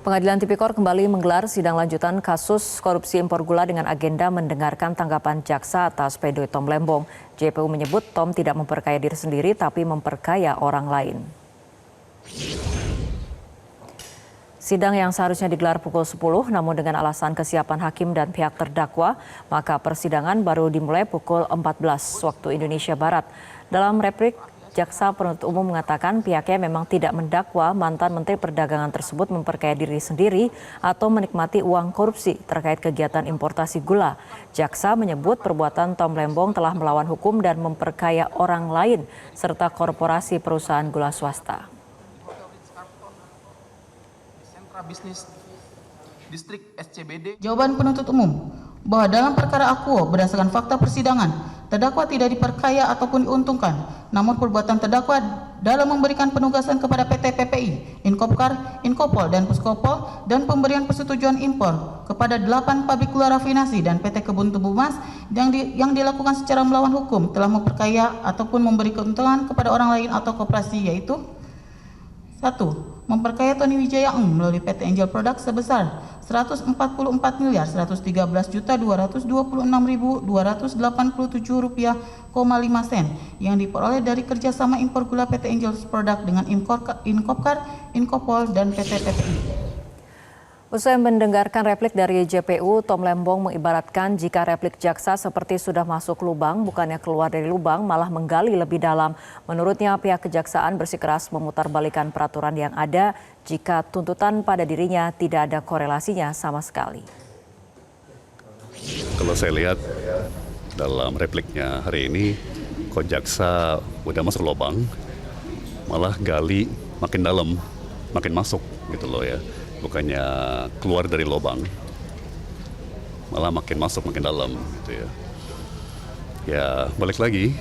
Pengadilan Tipikor kembali menggelar sidang lanjutan kasus korupsi impor gula dengan agenda mendengarkan tanggapan jaksa atas pledoi Tom Lembong. JPU menyebut Tom tidak memperkaya diri sendiri tapi memperkaya orang lain. Sidang yang seharusnya digelar pukul 10 namun dengan alasan kesiapan hakim dan pihak terdakwa, maka persidangan baru dimulai pukul 14 waktu Indonesia Barat. Dalam replik, Jaksa penuntut umum mengatakan pihaknya memang tidak mendakwa mantan Menteri Perdagangan tersebut memperkaya diri sendiri atau menikmati uang korupsi terkait kegiatan importasi gula. Jaksa menyebut perbuatan Tom Lembong telah melawan hukum dan memperkaya orang lain serta korporasi perusahaan gula swasta. Jawaban penuntut umum bahwa dalam perkara akuo berdasarkan fakta persidangan, terdakwa tidak diperkaya ataupun diuntungkan, namun perbuatan terdakwa dalam memberikan penugasan kepada PT PPI, Inkopkar, Inkopol, dan Puskopol, dan pemberian persetujuan impor kepada 8 pabrik gula rafinasi dan PT Kebun Tubuh Mas yang dilakukan secara melawan hukum telah memperkaya ataupun memberi keuntungan kepada orang lain atau koperasi, yaitu 1. Memperkaya Tony Wijaya Eng melalui PT Angel Products sebesar Rp144.236.287,5 yang diperoleh dari kerjasama impor gula PT Angel Products dengan Inkopkar, Inkopol, dan PT PPI. Usai mendengarkan replik dari JPU, Tom Lembong mengibaratkan jika replik jaksa seperti sudah masuk lubang, bukannya keluar dari lubang, malah menggali lebih dalam. Menurutnya pihak kejaksaan bersikeras memutarbalikkan peraturan yang ada jika tuntutan pada dirinya tidak ada korelasinya sama sekali. Kalau saya lihat dalam repliknya hari ini, kok jaksa udah masuk lubang, malah gali makin dalam, makin masuk gitu loh ya. Bukannya keluar dari lubang, malah makin masuk, makin dalam gitu ya. Ya balik lagi,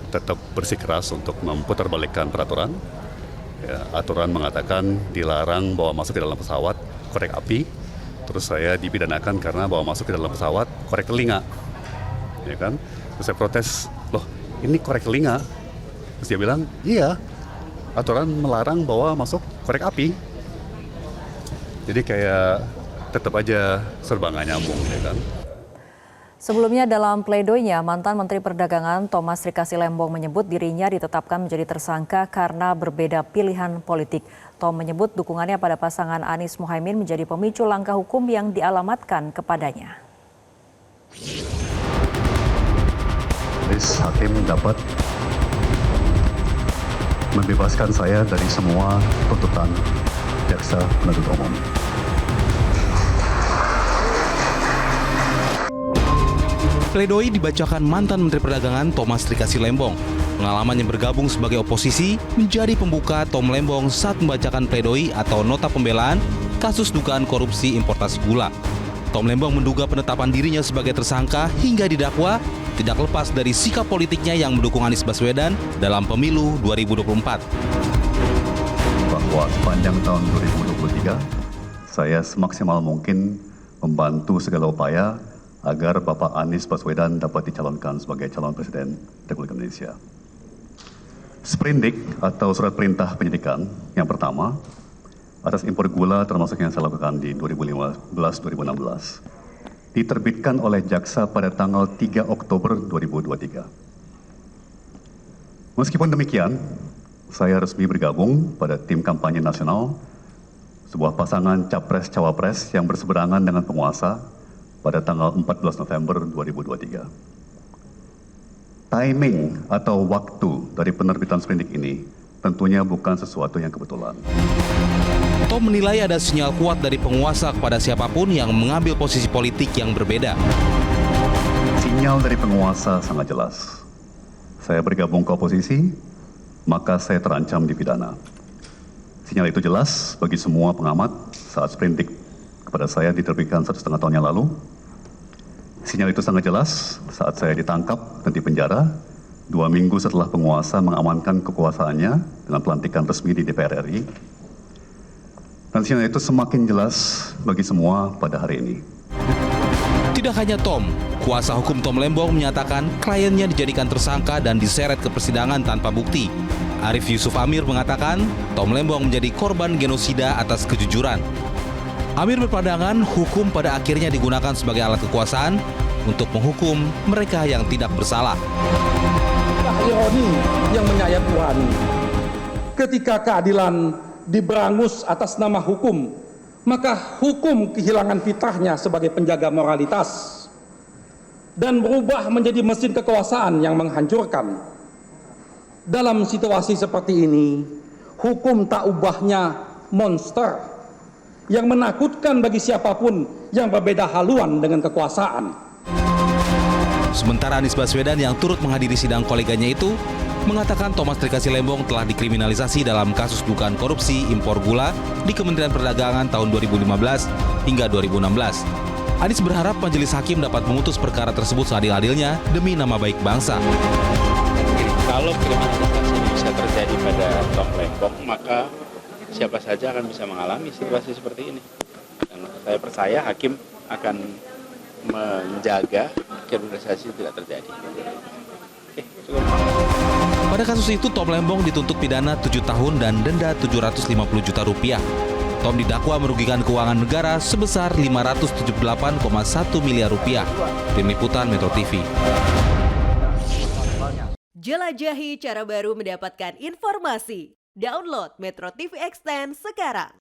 tetap bersikeras untuk memutarbalikkan peraturan. Ya, aturan mengatakan dilarang bawa masuk ke dalam pesawat korek api, terus saya dipidanakan karena bawa masuk ke dalam pesawat korek telinga, ya kan? Terus saya protes, loh ini korek telinga. Terus dia bilang, iya, aturan melarang bawa masuk korek api. Jadi kayak tetap aja serba nggak nyambung, ya kan? Sebelumnya dalam pledoinya, mantan Menteri Perdagangan Thomas Rikasi Lembong menyebut dirinya ditetapkan menjadi tersangka karena berbeda pilihan politik. Tom menyebut dukungannya pada pasangan Anies Mohaimin menjadi pemicu langkah hukum yang dialamatkan kepadanya. Hakim dapat membebaskan saya dari semua tuntutan jaksa penuntut umum. Pledoi dibacakan mantan Menteri Perdagangan Thomas Rikasi Lembong. Pengalamannya bergabung sebagai oposisi menjadi pembuka Tom Lembong saat membacakan pledoi atau nota pembelaan kasus dugaan korupsi importasi gula. Tom Lembong menduga penetapan dirinya sebagai tersangka hingga didakwa tidak lepas dari sikap politiknya yang mendukung Anies Baswedan dalam pemilu 2024. Bahwa sepanjang tahun 2023, saya semaksimal mungkin membantu segala upaya agar Bapak Anies Baswedan dapat dicalonkan sebagai calon presiden Republik Indonesia. Sprindik atau surat perintah penyidikan yang pertama atas impor gula termasuk yang saya lakukan di 2015-2016 diterbitkan oleh jaksa pada tanggal 3 Oktober 2023. Meskipun demikian, saya resmi bergabung pada tim kampanye nasional, sebuah pasangan capres-cawapres yang berseberangan dengan penguasa pada tanggal 14 November 2023. Timing atau waktu dari penerbitan sprindik ini tentunya bukan sesuatu yang kebetulan. Tom menilai ada sinyal kuat dari penguasa kepada siapapun yang mengambil posisi politik yang berbeda. Sinyal dari penguasa sangat jelas. Saya bergabung ke oposisi, maka saya terancam dipidana. Sinyal itu jelas bagi semua pengamat saat sprindik kepada saya diterbitkan 1,5 tahun yang lalu. Sinyal itu sangat jelas saat saya ditangkap dan dipenjara 2 minggu setelah penguasa mengamankan kekuasaannya dengan pelantikan resmi di DPR RI. Dan sinyal itu semakin jelas bagi semua pada hari ini. Tidak hanya Tom, kuasa hukum Tom Lembong menyatakan kliennya dijadikan tersangka dan diseret ke persidangan tanpa bukti. Arif Yusuf Amir mengatakan Tom Lembong menjadi korban genosida atas kejujuran. Amir berpandangan hukum pada akhirnya digunakan sebagai alat kekuasaan untuk menghukum mereka yang tidak bersalah. Ironi yang menyayat Tuhan. Ketika keadilan diberangus atas nama hukum, maka hukum kehilangan fitrahnya sebagai penjaga moralitas dan berubah menjadi mesin kekuasaan yang menghancurkan. Dalam situasi seperti ini, hukum tak ubahnya monster yang menakutkan bagi siapapun yang berbeda haluan dengan kekuasaan. Sementara Anies Baswedan yang turut menghadiri sidang koleganya itu mengatakan Thomas Trikasi Lembong telah dikriminalisasi dalam kasus dugaan korupsi impor gula di Kementerian Perdagangan tahun 2015 hingga 2016. Anies berharap majelis hakim dapat memutus perkara tersebut seadil-adilnya demi nama baik bangsa. Kalau kriminalisasi ini bisa terjadi pada Tom Lembong, maka siapa saja akan bisa mengalami situasi seperti ini. Dan saya percaya hakim akan menjaga kriminalisasi tidak terjadi. Oke, cukup. Pada kasus itu, Tom Lembong dituntut pidana 7 tahun dan denda 750 juta rupiah. Tom didakwa merugikan keuangan negara sebesar 578,1 miliar rupiah. Tim Liputan Metro TV. Jelajahi cara baru mendapatkan informasi. Download Metro TV Extend sekarang.